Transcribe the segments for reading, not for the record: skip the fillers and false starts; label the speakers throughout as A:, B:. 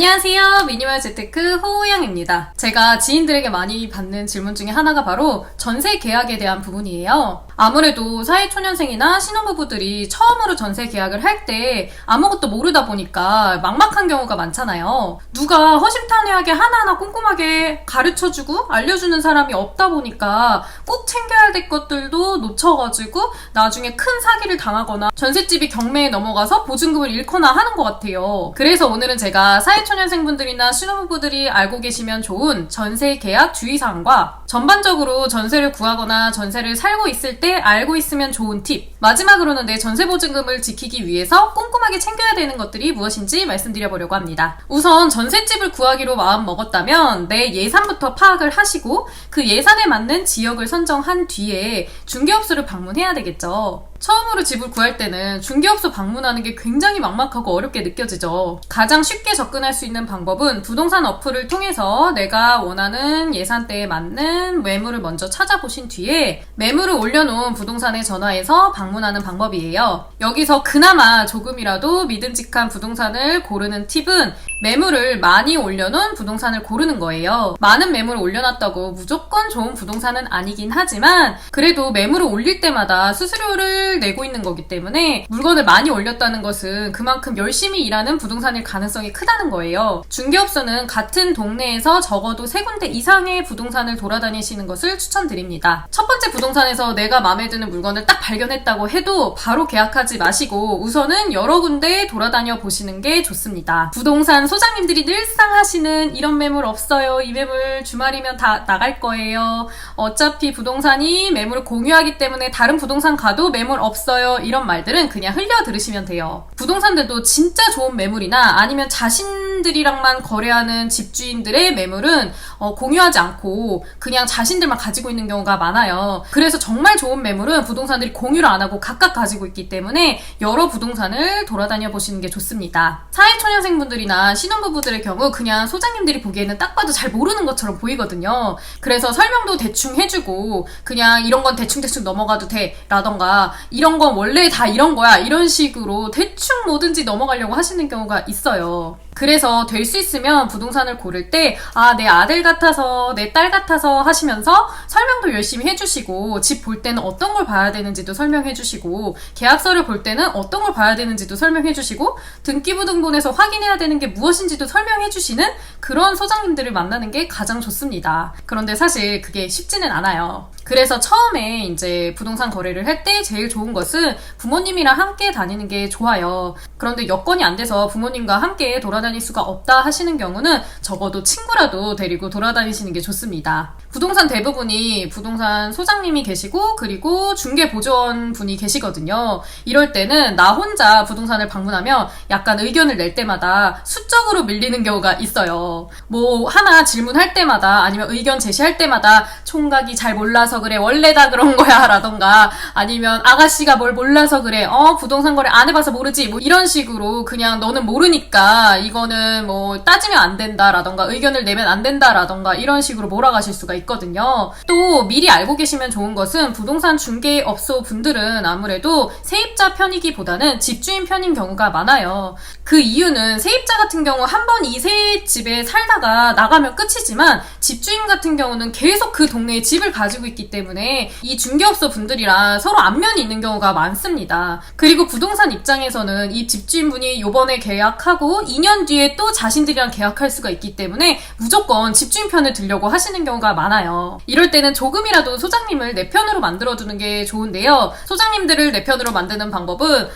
A: 안녕하세요. 미니멀 재테크 호우양입니다. 제가 지인들에게 많이 받는 질문 중에 하나가 바로 전세 계약에 대한 부분이에요. 아무래도 사회초년생이나 신혼부부들이 처음으로 전세 계약을 할 때 아무것도 모르다 보니까 막막한 경우가 많잖아요. 누가 허심탄회하게 하나하나 꼼꼼하게 가르쳐주고 알려주는 사람이 없다 보니까 꼭 챙겨야 될 것들도 놓쳐가지고 나중에 큰 사기를 당하거나 전셋집이 경매에 넘어가서 보증금을 잃거나 하는 것 같아요. 그래서 오늘은 제가 사회초년생분들이나 신혼부부들이 알고 계시면 좋은 전세 계약 주의사항과 전반적으로 전세를 구하거나 전세를 살고 있을 때 알고 있으면 좋은 팁, 마지막으로는 내 전세 보증금을 지키기 위해서 꼼꼼하게 챙겨야 되는 것들이 무엇인지 말씀드려보려고 합니다. 우선 전셋집을 구하기로 마음 먹었다면 내 예산부터 파악을 하시고 그 예산에 맞는 지역을 선정한 뒤에 중개업소를 방문해야 되겠죠. 처음으로 집을 구할 때는 중개업소 방문하는 게 굉장히 막막하고 어렵게 느껴지죠. 가장 쉽게 접근할 수 있는 방법은 부동산 어플을 통해서 내가 원하는 예산대에 맞는 매물을 먼저 찾아보신 뒤에 매물을 올려놓은 부동산에 전화해서 방문하는 방법이에요. 여기서 그나마 조금이라도 믿음직한 부동산을 고르는 팁은 매물을 많이 올려놓은 부동산을 고르는 거예요. 많은 매물을 올려놨다고 무조건 좋은 부동산은 아니긴 하지만 그래도 매물을 올릴 때마다 수수료를 내고 있는 거기 때문에 물건을 많이 올렸다는 것은 그만큼 열심히 일하는 부동산일 가능성이 크다는 거예요. 중개업소는 같은 동네에서 적어도 3군데 이상의 부동산을 돌아다니시는 것을 추천드립니다. 첫 번째 부동산에서 내가 마음에 드는 물건을 딱 발견했다고 해도 바로 계약하지 마시고 우선은 여러 군데 돌아다녀 보시는 게 좋습니다. 부동산 소장님들이 늘상 하시는 이런 매물 없어요. 이 매물 주말이면 다 나갈 거예요. 어차피 부동산이 매물을 공유하기 때문에 다른 부동산 가도 매물 없어요. 이런 말들은 그냥 흘려 들으시면 돼요. 부동산들도 진짜 좋은 매물이나 아니면 자신들이랑만 거래하는 집주인들의 매물은 공유하지 않고 그냥 자신들만 가지고 있는 경우가 많아요. 그래서 정말 좋은 매물은 부동산들이 공유를 안 하고 각각 가지고 있기 때문에 여러 부동산을 돌아다녀 보시는 게 좋습니다. 사회초년생분들이나 신혼부부들의 경우 그냥 소장님들이 보기에는 딱 봐도 잘 모르는 것처럼 보이거든요. 그래서 설명도 대충 해주고 그냥 이런 건 대충 넘어가도 돼 라던가 이런 건 원래 다 이런 거야 이런 식으로 대충 뭐든지 넘어가려고 하시는 경우가 있어요. 그래서 될 수 있으면 부동산을 고를 때 내 아들 같아서 내 딸 같아서 하시면서 설명도 열심히 해주시고 집 볼 때는 어떤 걸 봐야 되는지도 설명해 주시고 계약서를 볼 때는 어떤 걸 봐야 되는지도 설명해 주시고 등기부등본에서 확인해야 되는 게 무엇인지도 설명해 주시는 그런 소장님들을 만나는 게 가장 좋습니다. 그런데 사실 그게 쉽지는 않아요. 그래서 처음에 이제 부동산 거래를 할 때 제일 좋은 것은 부모님이랑 함께 다니는 게 좋아요. 그런데 여건이 안 돼서 부모님과 함께 돌아다닐 수가 없다 하시는 경우는 적어도 친구라도 데리고 돌아다니시는 게 좋습니다. 부동산 대부분이 부동산 소장님이 계시고 그리고 중개보조원 분이 계시거든요. 이럴 때는 나 혼자 부동산을 방문하면 약간 의견을 낼 때마다 수적으로 밀리는 경우가 있어요. 뭐 하나 질문할 때마다 아니면 의견 제시할 때마다 총각이 잘 몰라서 그래 원래 다 그런 거야 라던가 아니면 아가씨가 뭘 몰라서 그래 부동산 거래 안 해봐서 모르지 뭐 이런 식으로 그냥 너는 모르니까 이거는 뭐 따지면 안 된다 라던가 의견을 내면 안 된다 라던가 이런 식으로 몰아가실 수가 있거든요. 또 미리 알고 계시면 좋은 것은 부동산 중개업소 분들은 아무래도 세입자 편이기보다는 집주인 편인 경우가 많아요. 그 이유는 세입자 같은 경우 한 번 이 새 집에 살다가 나가면 끝이지만 집주인 같은 경우는 계속 그 동네에 집을 가지고 있기 때문에 이 중개업소 분들이랑 서로 안면이 있는 경우가 많습니다. 그리고 부동산 입장에서는 이 집주인분이 요번에 계약하고 2년 뒤에 또 자신들이랑 계약할 수가 있기 때문에 무조건 집주인 편을 들려고 하시는 경우가 많아요. 이럴 때는 조금이라도 소장님을 내 편으로 만들어두는 게 좋은데요. 소장님들을 내 편으로 만드는 방법은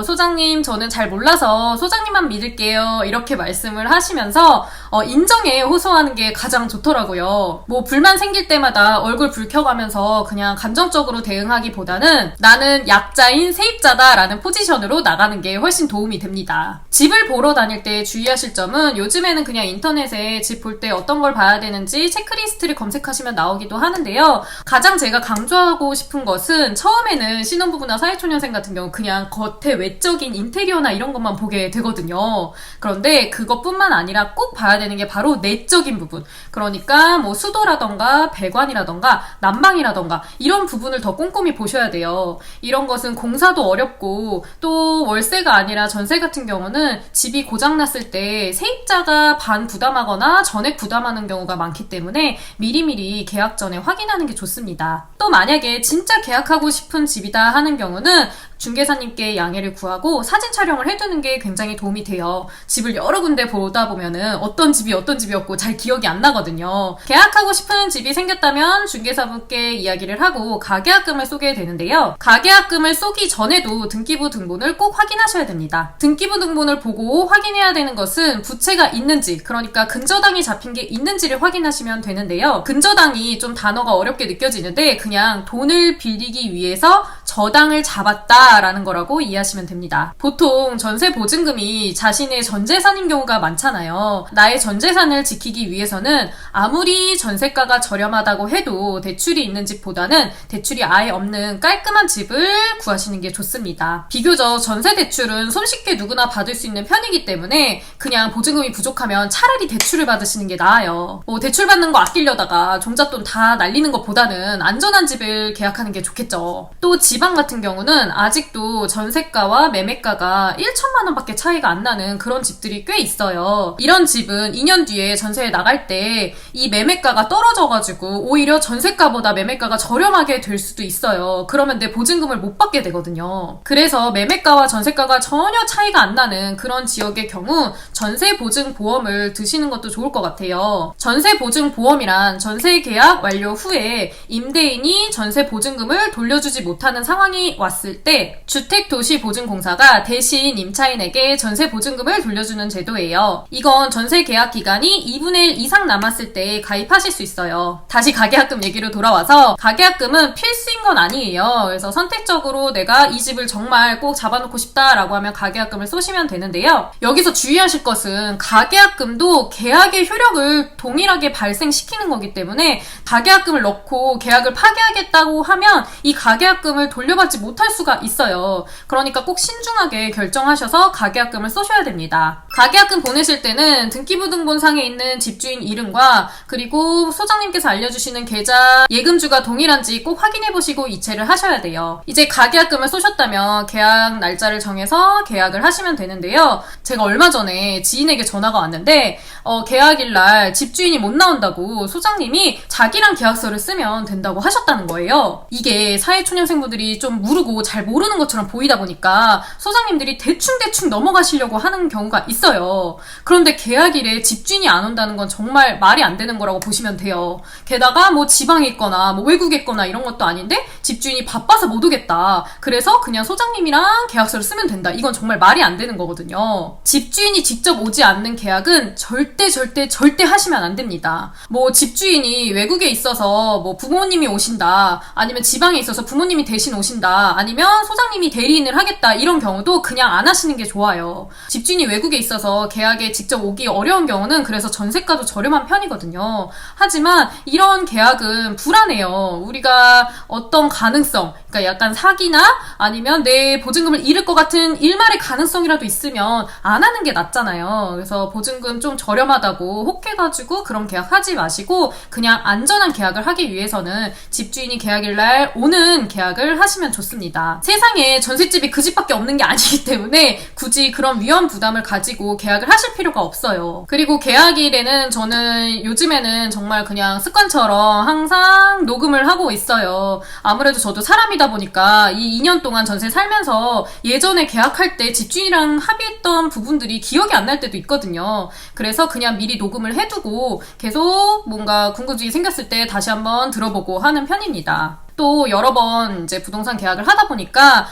A: 소장님 저는 잘 몰라서 소장님만 믿을게요 이렇게 말씀을 하시면서 인정에 호소하는 게 가장 좋더라고요. 뭐 불만 생길 때마다 얼굴 붉혀가면서 그냥 감정적으로 대응하기보다는 나는 약자인 세입자다 라는 포지션으로 나가는 게 훨씬 도움이 됩니다. 집을 보러 다닐 때 주의하실 점은 요즘에는 그냥 인터넷에 집 볼 때 어떤 걸 봐야 되는지 체크리스트를 검색하시면 나오기도 하는데요. 가장 제가 강조하고 싶은 것은 처음에는 신혼부부나 사회초년생 같은 경우 그냥 겉에 외적인 인테리어나 이런 것만 보게 되거든요. 그런데 그것뿐만 아니라 꼭 봐야 되는 게 바로 내적인 부분. 그러니까 뭐 수도라던가 배관이라던가 난방이라던가 이런 부분을 더 꼼꼼히 보셔야 돼요. 이런 것은 공사도 어렵고 또 월세가 아니라 전세 같은 경우는 집이 고장났을 했을 때 세입자가 반부담하거나 전액 부담하는 경우가 많기 때문에 미리미리 계약 전에 확인하는 게 좋습니다. 또 만약에 진짜 계약하고 싶은 집이다 하는 경우는 중개사님께 양해를 구하고 사진 촬영을 해두는 게 굉장히 도움이 돼요. 집을 여러 군데 보다 보면은 어떤 집이 어떤 집이었고 잘 기억이 안 나거든요. 계약하고 싶은 집이 생겼다면 중개사분께 이야기를 하고 가계약금을 쏘게 되는데요. 가계약금을 쏘기 전에도 등기부 등본을 꼭 확인하셔야 됩니다. 등기부 등본을 보고 확인해야 되는 것은 부채가 있는지, 그러니까 근저당이 잡힌 게 있는지를 확인하시면 되는데요. 근저당이 좀 단어가 어렵게 느껴지는데 그냥 돈을 빌리기 위해서 저당을 잡았다 라는 거라고 이해하시면 됩니다. 보통 전세 보증금이 자신의 전재산인 경우가 많잖아요. 나의 전재산을 지키기 위해서는 아무리 전세가가 저렴하다고 해도 대출이 있는 집보다는 대출이 아예 없는 깔끔한 집을 구하시는 게 좋습니다. 비교적 전세 대출은 손쉽게 누구나 받을 수 있는 편이기 때문에 그냥 보증금이 부족하면 차라리 대출을 받으시는 게 나아요. 대출 받는 거 아끼려다가 종잣돈 다 날리는 것보다는 안전한 집을 계약하는 게 좋겠죠. 또 지방 같은 경우는 아직도 전세가와 매매가가 1천만 원밖에 차이가 안 나는 그런 집들이 꽤 있어요. 이런 집은 2년 뒤에 전세에 나갈 때 이 매매가가 떨어져가지고 오히려 전세가보다 매매가가 저렴하게 될 수도 있어요. 그러면 내 보증금을 못 받게 되거든요. 그래서 매매가와 전세가가 전혀 차이가 안 나는 그런 지역의 경우 전세보증보험을 드시는 것도 좋을 것 같아요. 전세보증보험이란 전세 계약 완료 후에 임대인이 전세보증금을 돌려주지 못하는 상황이 왔을 때 주택도시보증공사가 대신 임차인에게 전세보증금을 돌려주는 제도예요. 이건 전세 계약 기간이 2분의 1 이상 남았을 때 가입하실 수 있어요. 다시 가계약금 얘기로 돌아와서 가계약금은 필수인 건 아니에요. 그래서 선택적으로 내가 이 집을 정말 꼭 잡아놓고 싶다라고 하면 가계약금을 쏘시면 되는데요. 여기서 주의하실 것은 가계약금도 계약의 효력을 동일하게 발생시키는 거기 때문에 가계약금을 넣고 계약을 파기하겠다고 하면 이 가계약금을 돌려받지 못할 수가 있어요. 그러니까 꼭 신중하게 결정하셔서 가계약금을 쏘셔야 됩니다. 가계약금 보내실 때는 등기부등본상에 있는 집주인 이름과 그리고 소장님께서 알려주시는 계좌 예금주가 동일한지 꼭 확인해보시고 이체를 하셔야 돼요. 이제 가계약금을 쏘셨다면 계약 날짜를 정해서 계약을 하시면 되는데요. 제가 얼마 전에 지인에게 전화가 왔는데 계약일날 집주인이 못 나온다고 소장님이 자기랑 계약서를 쓰면 된다고 하셨다는 거예요. 이게 사회초년생분들이 좀 모르고 잘 모르는 것처럼 보이다 보니까 소장님들이 대충대충 넘어가시려고 하는 경우가 있어요. 그런데 계약일에 집주인이 안 온다는 건 정말 말이 안 되는 거라고 보시면 돼요. 게다가 뭐 지방에 있거나 뭐 외국에 있거나 이런 것도 아닌데 집주인이 바빠서 못 오겠다. 그래서 그냥 소장님이랑 계약서를 쓰면 된다. 이건 정말 말이 안 되는 거거든요. 집주인이 직접 오지 않는 계약은 절대 하시면 안 됩니다. 뭐 집주인이 외국에 있어서 뭐 부모님이 오신다. 아니면 지방에 있어서 부모님이 대신 오신다. 아니면 소장님이 대리인을 하겠다. 이런 경우도 그냥 안 하시는 게 좋아요. 집주인이 외국에 있어서 계약에 직접 오기 어려운 경우는 그래서 전세가도 저렴한 편이거든요. 하지만 이런 계약은 불안해요. 우리가 어떤 가능성, 그러니까 약간 사기나 아니면 내 보증금을 잃을 것 같은 일말의 가능성이라도 있으면 안 하는 게 낫잖아요. 그래서 보증금 좀 저렴하다고 혹해가지고 그런 계약 하지 마시고 그냥 안전한 계약을 하기 위해서는 집주인이 계약일날 오는 계약을 하시면 좋습니다. 세상에 전셋집이 그 집밖에 없는 게 아니기 때문에 굳이 그런 위험 부담을 가지고 계약을 하실 필요가 없어요. 그리고 계약일에는 저는 요즘에는 정말 그냥 습관처럼 항상 녹음을 하고 있어요. 아무래도 저도 사람이다 보니까 이 2년 동안 전세 살면서 예전에 계약할 때 집주인이랑 합의했던 부분들이 기억이 안 날 때도 있거든요. 그래서 그냥 미리 녹음을 해두고 계속 뭔가 궁금증이 생겼을 때 다시 한번 들어보고 하는 편입니다. 또 여러 번 이제 부동산 계약을 하다 보니까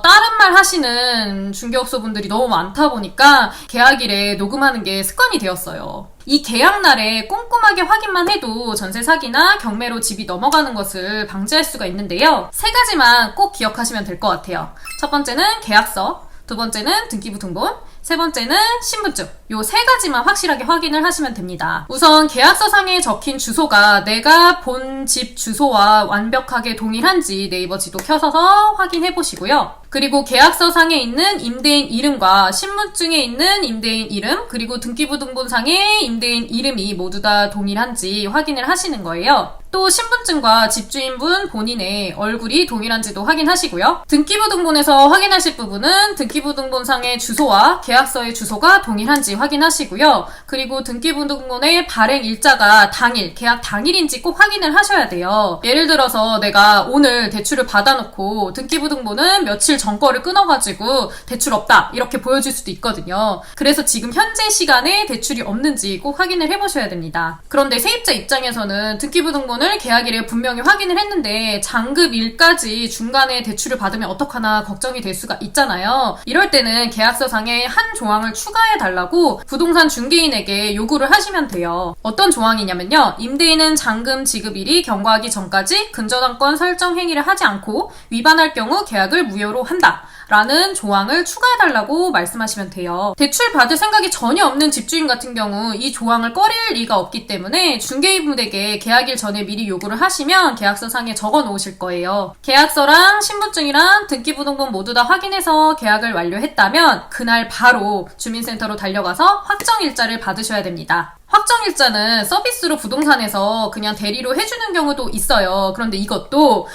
A: 다른 말 하시는 중개업소분들이 너무 많다 보니까 계약일에 녹음하는 게 습관이 되었어요. 이 계약날에 꼼꼼하게 확인만 해도 전세 사기나 경매로 집이 넘어가는 것을 방지할 수가 있는데요. 3가지만 꼭 기억하시면 될 것 같아요. 첫 번째는 계약서, 두 번째는 등기부 등본, 세 번째는 신분증. 요 3가지만 확실하게 확인을 하시면 됩니다. 우선 계약서상에 적힌 주소가 내가 본 집 주소와 완벽하게 동일한지 네이버 지도 켜서 확인해 보시고요. 그리고 계약서상에 있는 임대인 이름과 신분증에 있는 임대인 이름, 그리고 등기부등본상의 임대인 이름이 모두 다 동일한지 확인을 하시는 거예요. 또 신분증과 집주인분 본인의 얼굴이 동일한지도 확인하시고요. 등기부등본에서 확인하실 부분은 등기부등본상의 주소와 계약서의 주소가 동일한지 확인하시고요. 그리고 등기부등본의 발행 일자가 계약 당일인지 꼭 확인을 하셔야 돼요. 예를 들어서 내가 오늘 대출을 받아놓고 등기부등본은 며칠 전 거를 끊어가지고 대출 없다 이렇게 보여줄 수도 있거든요. 그래서 지금 현재 시간에 대출이 없는지 꼭 확인을 해보셔야 됩니다. 그런데 세입자 입장에서는 등기부등본을 계약일에 분명히 확인을 했는데 잔급일까지 중간에 대출을 받으면 어떡하나 걱정이 될 수가 있잖아요. 이럴 때는 계약서상에 한 조항을 추가해달라고 부동산 중개인에게 요구를 하시면 돼요. 어떤 조항이냐면요. 임대인은 잔금 지급일이 경과하기 전까지 근저당권 설정 행위를 하지 않고 위반할 경우 계약을 무효로 한다. 라는 조항을 추가해달라고 말씀하시면 돼요. 대출 받을 생각이 전혀 없는 집주인 같은 경우 이 조항을 꺼릴 리가 없기 때문에 중개인분에게 계약일 전에 미리 요구를 하시면 계약서상에 적어 놓으실 거예요. 계약서랑 신분증이랑 등기부등본 모두 다 확인해서 계약을 완료했다면 그날 바로 주민센터로 달려가서 확정일자를 받으셔야 됩니다. 확정일자는 서비스로 부동산에서 그냥 대리로 해주는 경우도 있어요. 그런데 이것도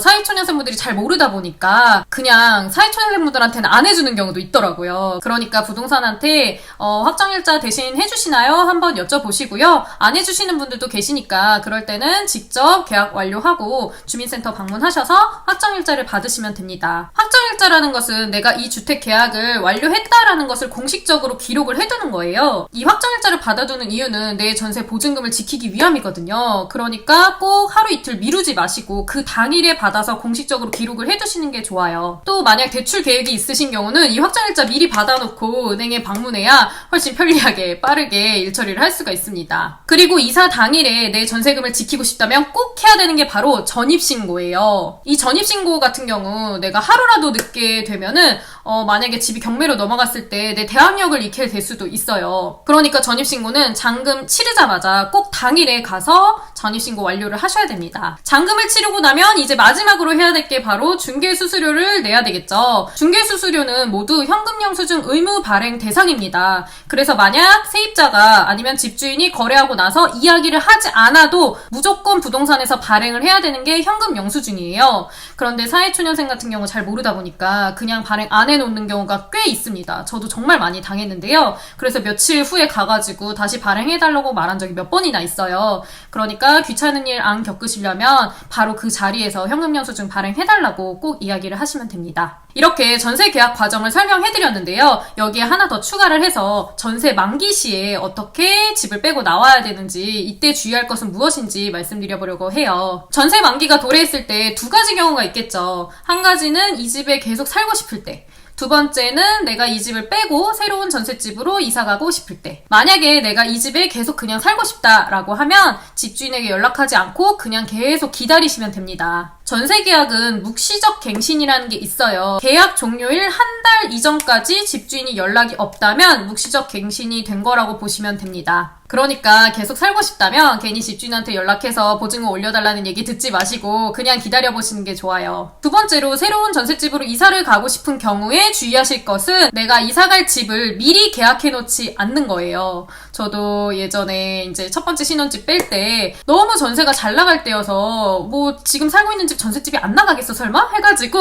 A: 사회초년생분들이 잘 모르다 보니까 그냥 사회초년생분들한테는 안 해주는 경우도 있더라고요. 그러니까 부동산한테 확정일자 대신 해주시나요? 한번 여쭤보시고요. 안 해주시는 분들도 계시니까 그럴 때는 직접 계약 완료하고 주민센터 방문하셔서 확정일자를 받으시면 됩니다. 확정일자라는 것은 내가 이 주택 계약을 완료했다라는 것을 공식적으로 기록을 해두는 거예요. 이 확정일자를 받아두는 이유는 내 전세 보증금을 지키기 위함이거든요. 그러니까 꼭 하루 이틀 미루지 마시고 그 당일에 받아서 공식적으로 기록을 해두시는 게 좋아요. 또 만약 대출 계획이 있으신 경우는 이 확정일자 미리 받아놓고 은행에 방문해야 훨씬 편리하게 빠르게 일처리를 할 수가 있습니다. 그리고 이사 당일에 내 전세금을 지키고 싶다면 꼭 해야 되는 게 바로 전입신고예요. 이 전입신고 같은 경우 내가 하루라도 늦게 되면은 만약에 집이 경매로 넘어갔을 때 내 대항력을 잃게 될 수도 있어요. 그러니까 전입신고는 잔금 치르자마자 꼭 당일에 가서 전입신고 완료를 하셔야 됩니다. 잔금을 치르고 나면 이제 마지막으로 해야 될 게 바로 중개수수료를 내야 되겠죠. 중개수수료는 모두 현금 영수증 의무 발행 대상입니다. 그래서 만약 세입자가 아니면 집주인이 거래하고 나서 이야기를 하지 않아도 무조건 부동산에서 발행을 해야 되는 게 현금 영수증이에요. 그런데 사회초년생 같은 경우 잘 모르다 보니까 그냥 발행 안 해놓는 경우가 꽤 있습니다. 저도 정말 많이 당했는데요. 그래서 며칠 후에 가가지고 다시 발행해달라고 말한 적이 몇 번이나 있어요. 그러니까 귀찮은 일 안 겪으시려면 바로 그 자리에서 현금 영수증 발행해달라고 꼭 이야기를 하시면 됩니다. 이렇게 전세 계약 과정을 설명해드렸는데요. 여기에 하나 더 추가를 해서 전세 만기 시에 어떻게 집을 빼고 나와야 되는지 이때 주의할 것은 무엇인지 말씀드려보려고 해요. 전세 만기가 도래했을 때 두 가지 경우가 있겠죠. 한 가지는 이 집에 계속 살고 싶을 때, 두 번째는 내가 이 집을 빼고 새로운 전셋집으로 이사가고 싶을 때. 만약에 내가 이 집에 계속 그냥 살고 싶다라고 하면 집주인에게 연락하지 않고 그냥 계속 기다리시면 됩니다. 전세계약은 묵시적 갱신이라는 게 있어요. 계약 종료일 한 달 이전까지 집주인이 연락이 없다면 묵시적 갱신이 된 거라고 보시면 됩니다. 그러니까 계속 살고 싶다면 괜히 집주인한테 연락해서 보증금 올려달라는 얘기 듣지 마시고 그냥 기다려보시는 게 좋아요. 두 번째로 새로운 전셋집으로 이사를 가고 싶은 경우에 주의하실 것은 내가 이사갈 집을 미리 계약해놓지 않는 거예요. 저도 예전에 이제 첫 번째 신혼집 뺄 때 너무 전세가 잘 나갈 때여서 뭐 지금 살고 있는 집 전셋집이 안 나가겠어 설마? 해가지고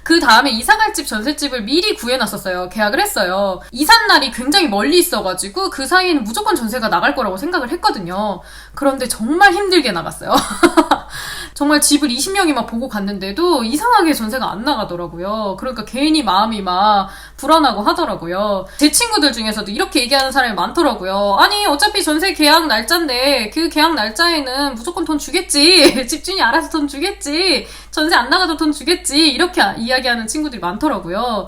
A: 그 다음에 이사갈 집 전셋집을 미리 구해놨었어요. 계약을 했어요. 이삿날이 굉장히 멀리 있어가지고 그 사이에는 무조건 전세가 나갈 거라고 생각을 했거든요. 그런데 정말 힘들게 나갔어요. 정말 집을 20명이 막 보고 갔는데도 이상하게 전세가 안 나가더라고요. 그러니까 괜히 마음이 막 불안하고 하더라고요. 제 친구들 중에서도 이렇게 얘기하는 사람이 많더라고요. 아니 어차피 전세 계약 날짜인데 그 계약 날짜에는 무조건 돈 주겠지. 집주인이 알아서 돈 주겠지. 전세 안 나가도 돈 주겠지. 이렇게 이야기하는 친구들이 많더라고요.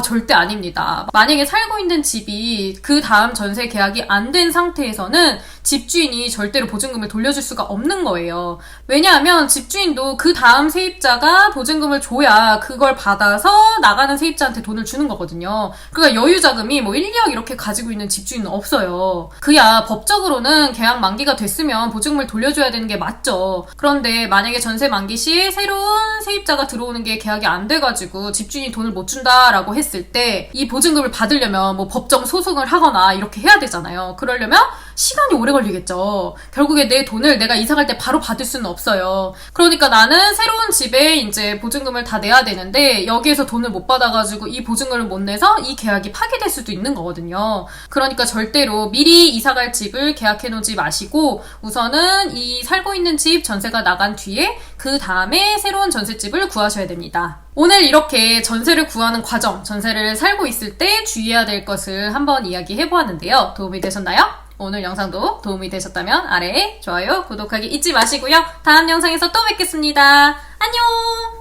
A: 절대 아닙니다. 만약에 살고 있는 집이 그 다음 전세 계약이 안 된 상태에서는 집주인이 절대로 보증금을 돌려줄 수가 없는 거예요. 왜냐하면 집주인도 그 다음 세입자가 보증금을 줘야 그걸 받아서 나가는 세입자한테 돈을 주는 거거든요. 그러니까 여유자금이 뭐 1, 2억 이렇게 가지고 있는 집주인은 없어요. 그야 법적으로는 계약 만기가 됐으면 보증금을 돌려줘야 되는 게 맞죠. 그런데 만약에 전세 만기 시에 새로운 세입자가 들어오는 게 계약이 안 돼가지고 집주인이 돈을 못 준다라고 했을 때 이 보증금을 받으려면 뭐 법정 소송을 하거나 이렇게 해야 되잖아요. 그러려면 시간이 오래 걸리겠죠. 결국에 내 돈을 내가 이사 갈 때 바로 받을 수는 없어요. 그러니까 나는 새로운 집에 이제 보증금을 다 내야 되는데 여기에서 돈을 못 받아가지고 이 보증금을 못 내서 이 계약이 파기될 수도 있는 거거든요. 그러니까 절대로 미리 이사 갈 집을 계약해 놓지 마시고 우선은 이 살고 있는 집 전세가 나간 뒤에 그 다음에 새로운 전셋집을 구하셔야 됩니다. 오늘 이렇게 전세를 구하는 과정, 전세를 살고 있을 때 주의해야 될 것을 한번 이야기해 보았는데요. 도움이 되셨나요? 오늘 영상도 도움이 되셨다면 아래에 좋아요, 구독하기 잊지 마시고요. 다음 영상에서 또 뵙겠습니다. 안녕!